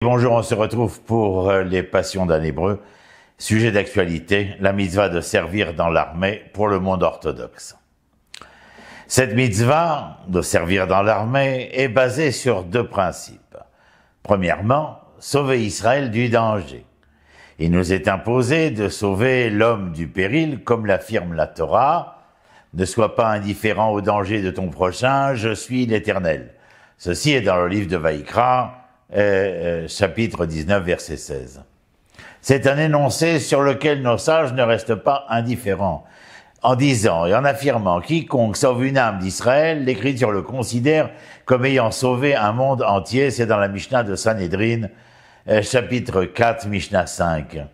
Bonjour, on se retrouve pour les passions d'un Hébreu. Sujet d'actualité, la mitzvah de servir dans l'armée pour le monde orthodoxe. Cette mitzvah de servir dans l'armée est basée sur deux principes. Premièrement, sauver Israël du danger. Il nous est imposé de sauver l'homme du péril, comme l'affirme la Torah. Ne sois pas indifférent au danger de ton prochain, je suis l'Éternel. Ceci est dans le livre de Vaïkra, chapitre 19, verset 16. C'est un énoncé sur lequel nos sages ne restent pas indifférents. En disant et en affirmant quiconque sauve une âme d'Israël, l'Écriture le considère comme ayant sauvé un monde entier. C'est dans la Mishnah de Sanhedrin, chapitre 4, Mishnah 5.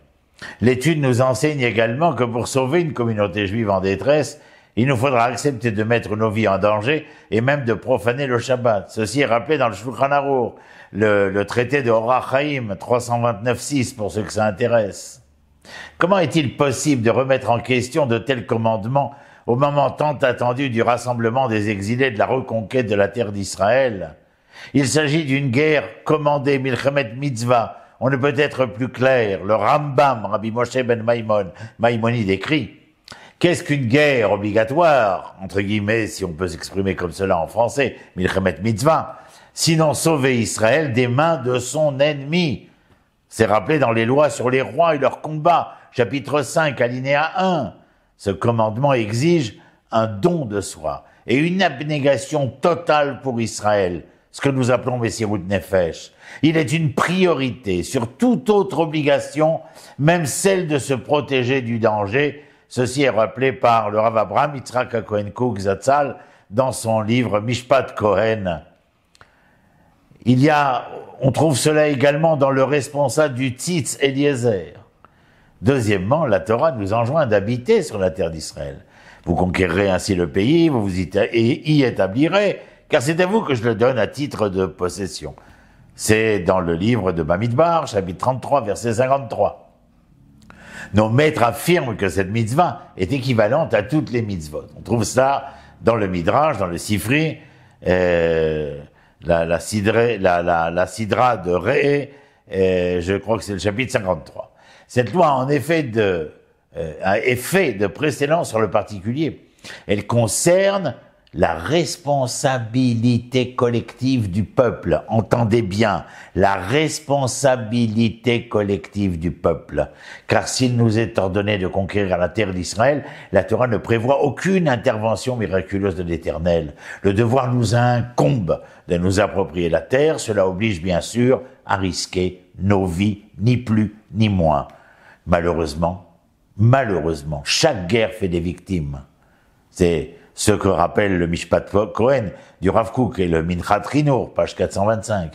L'étude nous enseigne également que pour sauver une communauté juive en détresse, il nous faudra accepter de mettre nos vies en danger et même de profaner le Shabbat. Ceci est rappelé dans le Shulchan Aruch, le traité de Orach Chaim 329.6 pour ceux que ça intéresse. Comment est-il possible de remettre en question de tels commandements au moment tant attendu du rassemblement des exilés de la reconquête de la terre d'Israël? Il s'agit d'une guerre commandée, Milchemet Mitzvah. On ne peut être plus clair. Le Rambam, Rabbi Moshe ben Maïmonide écrit: qu'est-ce qu'une guerre obligatoire, entre guillemets, si on peut s'exprimer comme cela en français, Milchemet Mitzvah, sinon sauver Israël des mains de son ennemi? C'est rappelé dans les lois sur les rois et leurs combats, chapitre 5, alinéa 1. Ce commandement exige un don de soi et une abnégation totale pour Israël, ce que nous appelons Messirut Nefesh. Il est une priorité sur toute autre obligation, même celle de se protéger du danger. Ceci est rappelé par le Rav Abraham Yitzhak Cohen Kook Zatzal dans son livre Mishpat Kohen. On trouve cela également dans le responsable du Tzitz Eliezer. Deuxièmement, la Torah nous enjoint d'habiter sur la terre d'Israël. Vous conquérerez ainsi le pays, vous vous y établirez, car c'est à vous que je le donne à titre de possession. C'est dans le livre de Bamidbar, chapitre 33, verset 53. Nos maîtres affirment que cette mitzvah est équivalente à toutes les mitzvot. On trouve ça dans le Midrash, dans le Sifri, la Sidra de Ré, je crois que c'est le chapitre 53. Cette loi a en effet un effet de précédence sur le particulier. Elle concerne la responsabilité collective du peuple. Entendez bien, la responsabilité collective du peuple. Car s'il nous est ordonné de conquérir la terre d'Israël, la Torah ne prévoit aucune intervention miraculeuse de l'Éternel. Le devoir nous incombe de nous approprier la terre. Cela oblige bien sûr à risquer nos vies, ni plus ni moins. Malheureusement, chaque guerre fait des victimes. C'est ce que rappelle le Mishpat Kohen du Rav Kook et le Minchat Rinur, page 425.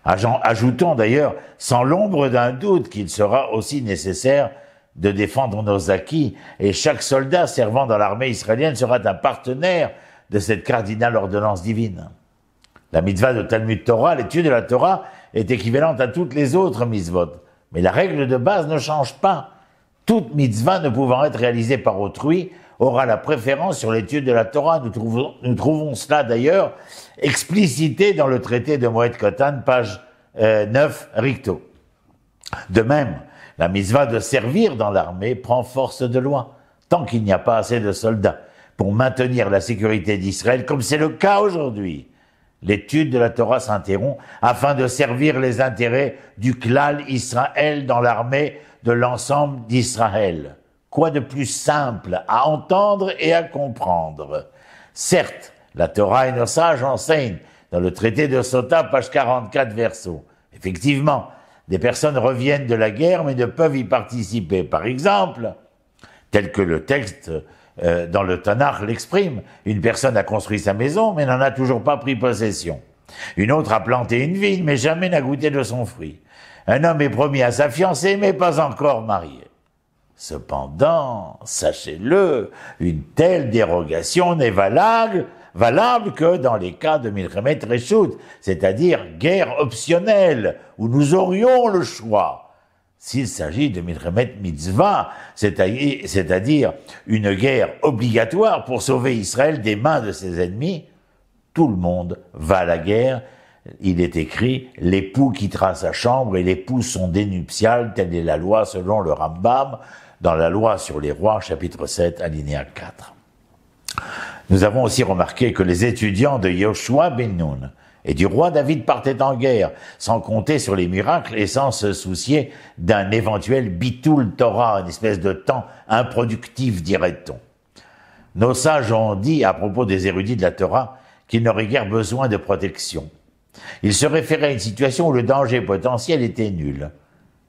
Ajoutons d'ailleurs, sans l'ombre d'un doute, qu'il sera aussi nécessaire de défendre nos acquis, et chaque soldat servant dans l'armée israélienne sera un partenaire de cette cardinale ordonnance divine. La mitzvah de Talmud Torah, l'étude de la Torah, est équivalente à toutes les autres mitzvot. Mais la règle de base ne change pas. Toute mitzvah ne pouvant être réalisée par autrui aura la préférence sur l'étude de la Torah. Nous trouvons cela d'ailleurs explicité dans le traité de Moed Katan, page 9, Ricto. De même, la mitzvah de servir dans l'armée prend force de loi, tant qu'il n'y a pas assez de soldats pour maintenir la sécurité d'Israël, comme c'est le cas aujourd'hui. L'étude de la Torah s'interrompt afin de servir les intérêts du Klal Israël dans l'armée de l'ensemble d'Israël. Quoi de plus simple à entendre et à comprendre? Certes, la Torah et nos sages enseignent dans le traité de Sota, page 44, verso. Effectivement, des personnes reviennent de la guerre mais ne peuvent y participer. Par exemple, tel que le texte dans le Tanakh l'exprime, une personne a construit sa maison mais n'en a toujours pas pris possession. Une autre a planté une vigne mais jamais n'a goûté de son fruit. Un homme est promis à sa fiancée mais pas encore marié. Cependant, sachez-le, une telle dérogation n'est valable que dans les cas de Milchemet Reshut, c'est-à-dire guerre optionnelle, où nous aurions le choix. S'il s'agit de Milchemet Mitzvah, c'est-à-dire une guerre obligatoire pour sauver Israël des mains de ses ennemis, tout le monde va à la guerre il est écrit « L'époux quittera sa chambre et l'épouse son dénuptial, telle est la loi selon le Rambam, dans la loi sur les rois, chapitre 7, alinéa 4. » Nous avons aussi remarqué que les étudiants de Yoshua ben Nun et du roi David partaient en guerre, sans compter sur les miracles et sans se soucier d'un éventuel bitul Torah, une espèce de temps improductif, dirait-on. Nos sages ont dit à propos des érudits de la Torah qu'ils n'auraient guère besoin de protection. Ils se référaient à une situation où le danger potentiel était nul.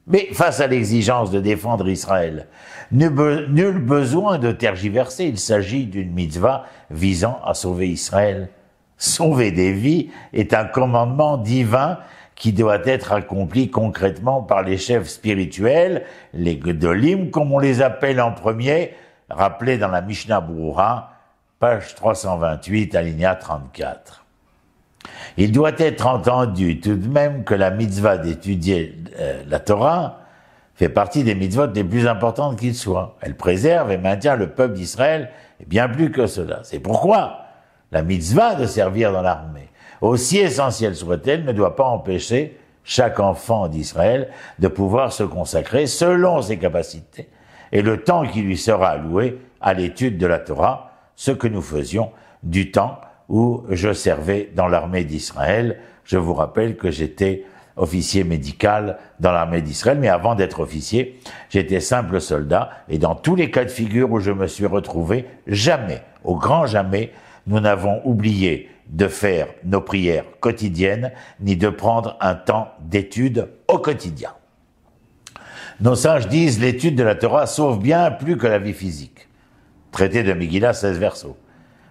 Mais face à l'exigence de défendre Israël, nul besoin de tergiverser, il s'agit d'une mitzvah visant à sauver Israël. Sauver des vies est un commandement divin qui doit être accompli concrètement par les chefs spirituels, les Gedolim, comme on les appelle en premier, rappelés dans la Mishnah Berurah, page 328, alinéa 34. Il doit être entendu tout de même que la mitzvah d'étudier la Torah fait partie des mitzvot les plus importantes qu'il soit. Elle préserve et maintient le peuple d'Israël, et bien plus que cela. C'est pourquoi la mitzvah de servir dans l'armée, aussi essentielle soit-elle, ne doit pas empêcher chaque enfant d'Israël de pouvoir se consacrer selon ses capacités et le temps qui lui sera alloué à l'étude de la Torah, ce que nous faisions du temps où je servais dans l'armée d'Israël. Je vous rappelle que j'étais officier médical dans l'armée d'Israël, mais avant d'être officier, j'étais simple soldat, et dans tous les cas de figure où je me suis retrouvé, jamais, au grand jamais, nous n'avons oublié de faire nos prières quotidiennes, ni de prendre un temps d'étude au quotidien. Nos sages disent, l'étude de la Torah sauve bien plus que la vie physique. Traité de Megillah, 16 versos.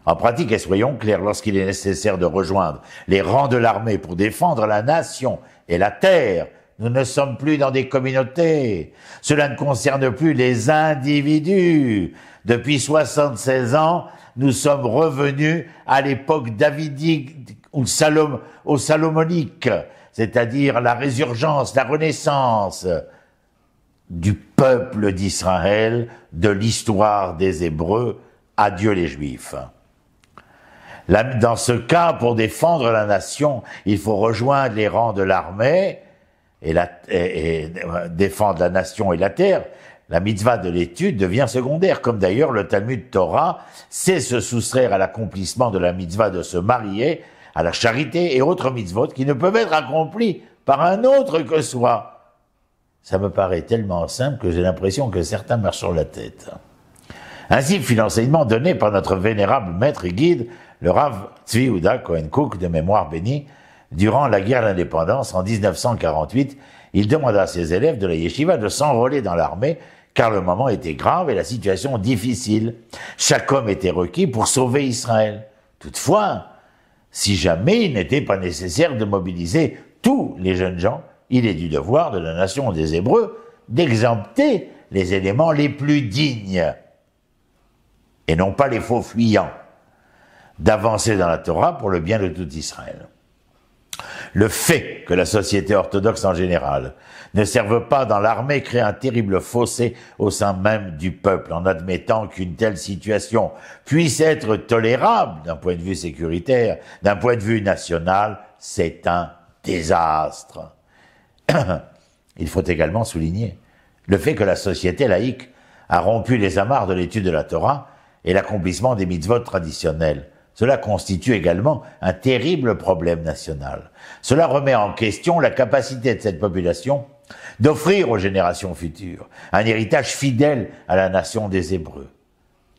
En pratique, et soyons clairs, lorsqu'il est nécessaire de rejoindre les rangs de l'armée pour défendre la nation et la terre, nous ne sommes plus dans des communautés. Cela ne concerne plus les individus. Depuis 76 ans, nous sommes revenus à l'époque davidique ou salomonique, c'est-à-dire la résurgence, la renaissance du peuple d'Israël, de l'histoire des Hébreux. Adieu les Juifs. Dans ce cas, pour défendre la nation, il faut rejoindre les rangs de l'armée et défendre la nation et la terre. La mitzvah de l'étude devient secondaire, comme d'ailleurs le Talmud Torah sait se soustraire à l'accomplissement de la mitzvah de se marier, à la charité et autres mitzvot qui ne peuvent être accomplis par un autre que soi. Ça me paraît tellement simple que j'ai l'impression que certains marchent sur la tête. Ainsi fut l'enseignement donné par notre vénérable maître et guide, le Rav Tzvi Yehuda Cohen Cook, de mémoire bénie. Durant la guerre d'indépendance en 1948, il demanda à ses élèves de la yeshiva de s'enrôler dans l'armée, car le moment était grave et la situation difficile. Chaque homme était requis pour sauver Israël. Toutefois, si jamais il n'était pas nécessaire de mobiliser tous les jeunes gens, il est du devoir de la nation des Hébreux d'exempter les éléments les plus dignes, et non pas les faux fuyants, d'avancer dans la Torah pour le bien de tout Israël. Le fait que la société orthodoxe en général ne serve pas dans l'armée crée un terrible fossé au sein même du peuple, en admettant qu'une telle situation puisse être tolérable d'un point de vue sécuritaire, d'un point de vue national, c'est un désastre. Il faut également souligner le fait que la société laïque a rompu les amarres de l'étude de la Torah et l'accomplissement des mitzvot traditionnels. Cela constitue également un terrible problème national. Cela remet en question la capacité de cette population d'offrir aux générations futures un héritage fidèle à la nation des Hébreux.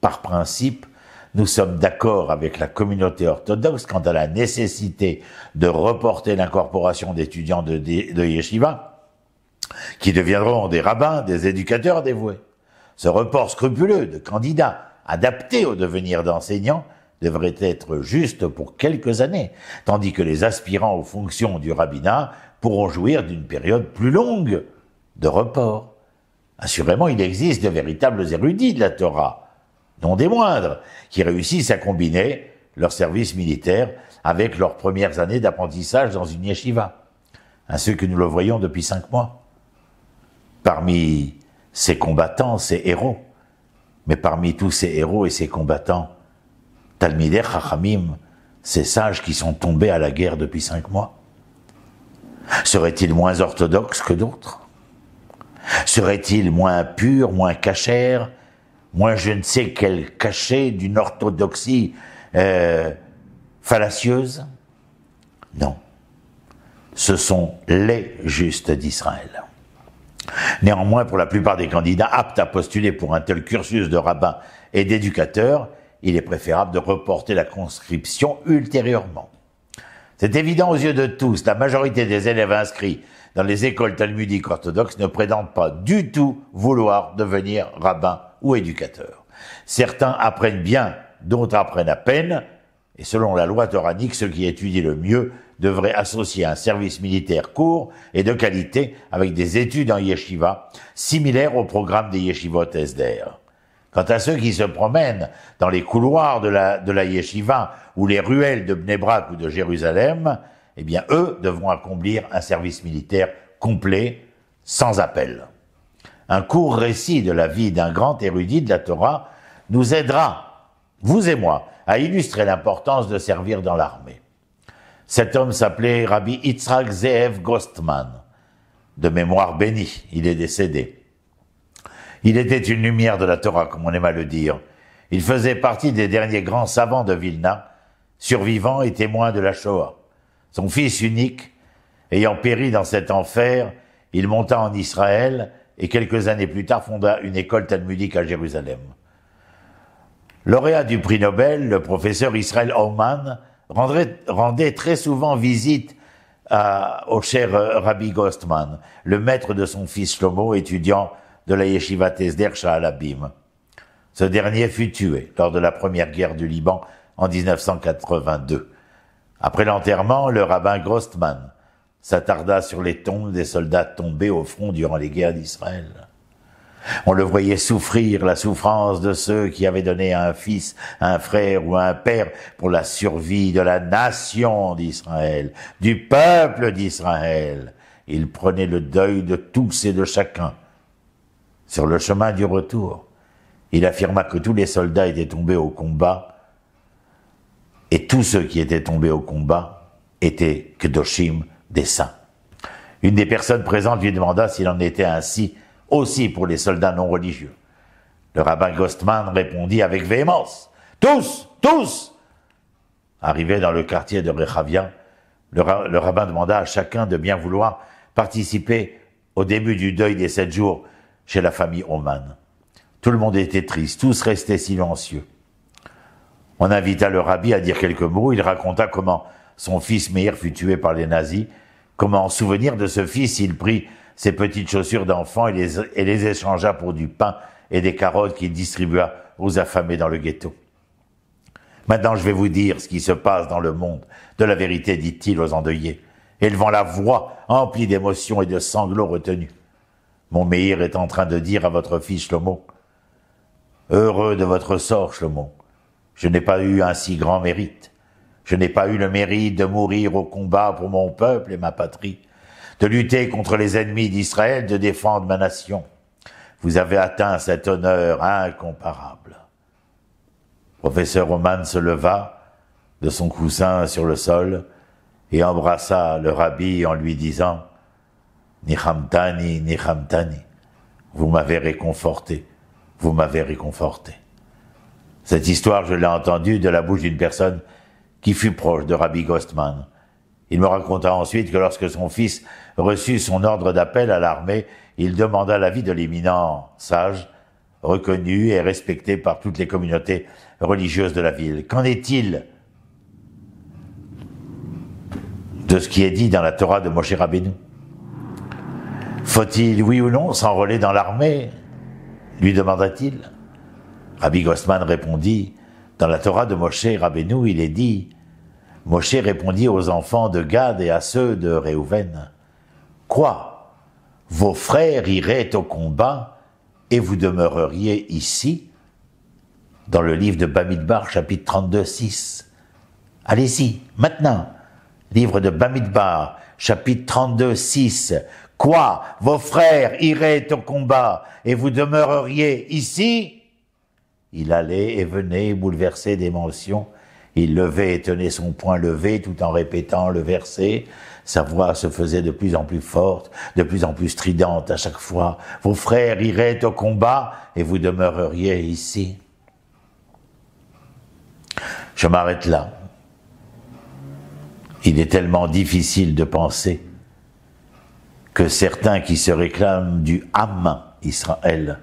Par principe, nous sommes d'accord avec la communauté orthodoxe quant à la nécessité de reporter l'incorporation d'étudiants de yeshiva, qui deviendront des rabbins, des éducateurs dévoués. Ce report scrupuleux de candidats adaptés au devenir d'enseignants devrait être juste pour quelques années, tandis que les aspirants aux fonctions du rabbinat pourront jouir d'une période plus longue de report. Assurément, il existe de véritables érudits de la Torah, non des moindres, qui réussissent à combiner leur service militaire avec leurs premières années d'apprentissage dans une yeshiva, ainsi que nous le voyons depuis 5 mois. Parmi ces combattants, ces héros, mais parmi tous ces héros et ces combattants, Talmidei Chachamim, ces sages qui sont tombés à la guerre depuis 5 mois. Serait-il moins orthodoxe que d'autres? Serait-il moins pur, moins cachère, moins je ne sais quel cachet d'une orthodoxie fallacieuse? Non. Ce sont les justes d'Israël. Néanmoins, pour la plupart des candidats aptes à postuler pour un tel cursus de rabbin et d'éducateur, il est préférable de reporter la conscription ultérieurement. C'est évident aux yeux de tous, la majorité des élèves inscrits dans les écoles talmudiques orthodoxes ne prétendent pas du tout vouloir devenir rabbin ou éducateur. Certains apprennent bien, d'autres apprennent à peine, et selon la loi toranique, ceux qui étudient le mieux devraient associer un service militaire court et de qualité avec des études en yeshiva, similaires au programme des yeshivot SDR. Quant à ceux qui se promènent dans les couloirs de la yeshiva ou les ruelles de Bnei Brak ou de Jérusalem, eh bien, eux devront accomplir un service militaire complet, sans appel. Un court récit de la vie d'un grand érudit de la Torah nous aidera, vous et moi, à illustrer l'importance de servir dans l'armée. Cet homme s'appelait Rabbi Yitzhak Zeev Gostman, de mémoire bénie, il est décédé. Il était une lumière de la Torah, comme on aime à le dire. Il faisait partie des derniers grands savants de Vilna, survivant et témoin de la Shoah. Son fils unique, ayant péri dans cet enfer, il monta en Israël et quelques années plus tard fonda une école talmudique à Jérusalem. Lauréat du prix Nobel, le professeur Israël Aumann rendait très souvent visite au cher Rabbi Gostman, le maître de son fils Shlomo, étudiant de la yeshiva Tesder Sha'alabim. Ce dernier fut tué lors de la première guerre du Liban en 1982. Après l'enterrement, le rabbin Gostman s'attarda sur les tombes des soldats tombés au front durant les guerres d'Israël. On le voyait souffrir la souffrance de ceux qui avaient donné un fils, un frère ou un père pour la survie de la nation d'Israël, du peuple d'Israël. Il prenait le deuil de tous et de chacun. Sur le chemin du retour, il affirma que tous les soldats étaient tombés au combat et tous ceux qui étaient tombés au combat étaient Kedoshim, des saints. Une des personnes présentes lui demanda s'il en était ainsi aussi pour les soldats non religieux. Le rabbin Gostman répondit avec véhémence: « Tous, tous !» Arrivé dans le quartier de Rehavia, le rabbin demanda à chacun de bien vouloir participer au début du deuil des 7 jours chez la famille Oman. Tout le monde était triste, tous restaient silencieux. On invita le rabbi à dire quelques mots. Il raconta comment son fils Meir fut tué par les nazis, comment en souvenir de ce fils, il prit ses petites chaussures d'enfant et les échangea pour du pain et des carottes qu'il distribua aux affamés dans le ghetto. Maintenant, je vais vous dire ce qui se passe dans le monde de la vérité, dit-il aux endeuillés, élevant la voix emplie d'émotions et de sanglots retenus. Mon Meir est en train de dire à votre fils Shlomo: « Heureux de votre sort, Shlomo. Je n'ai pas eu un si grand mérite. Je n'ai pas eu le mérite de mourir au combat pour mon peuple et ma patrie, de lutter contre les ennemis d'Israël, de défendre ma nation. Vous avez atteint cet honneur incomparable. » Professeur Oman se leva de son coussin sur le sol et embrassa le rabbi en lui disant: « Nichamtani, Nichamtani, vous m'avez réconforté, vous m'avez réconforté. » Cette histoire, je l'ai entendue de la bouche d'une personne qui fut proche de Rabbi Gostman. Il me raconta ensuite que lorsque son fils reçut son ordre d'appel à l'armée, il demanda l'avis de l'éminent sage, reconnu et respecté par toutes les communautés religieuses de la ville. Qu'en est-il de ce qui est dit dans la Torah de Moshe Rabbeinu? Faut-il, oui ou non, s'enrôler dans l'armée? Lui demanda-t-il. Rabbi Gostman répondit: dans la Torah de Moshe Rabbeinu, il est dit: Moshe répondit aux enfants de Gad et à ceux de Réhouven: quoi? Vos frères iraient au combat et vous demeureriez ici? Dans le livre de Bamidbar, chapitre 32, 6. Allez-y, maintenant. Livre de Bamidbar, chapitre 32, 6. Quoi? Vos frères iraient au combat et vous demeureriez ici? Il allait et venait, bouleversé d'émotion. Il levait et tenait son poing levé tout en répétant le verset. Sa voix se faisait de plus en plus forte, de plus en plus stridente à chaque fois. Vos frères iraient au combat et vous demeureriez ici. Je m'arrête là. Il est tellement difficile de penser que certains qui se réclament du Am Israël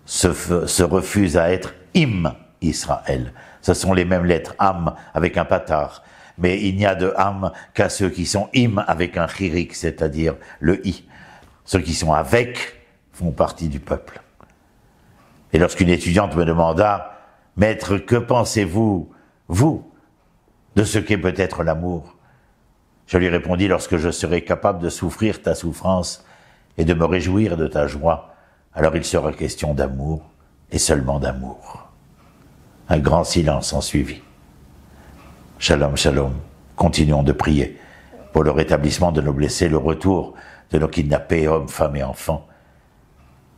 se refusent à être Im Israël. Ce sont les mêmes lettres, Am avec un patar. Mais il n'y a de Am qu'à ceux qui sont Im avec un chirik, c'est-à-dire le I. Ceux qui sont avec font partie du peuple. Et lorsqu'une étudiante me demanda, « Maître, que pensez-vous, vous, de ce qu'est peut-être l'amour ?» Je lui répondis, « Lorsque je serai capable de souffrir ta souffrance et de me réjouir de ta joie, alors il sera question d'amour et seulement d'amour. » Un grand silence en suivit. Shalom, shalom. Continuons de prier pour le rétablissement de nos blessés, le retour de nos kidnappés, hommes, femmes et enfants,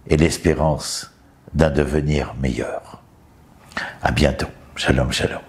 et l'espérance d'un devenir meilleur. À bientôt. Shalom, shalom.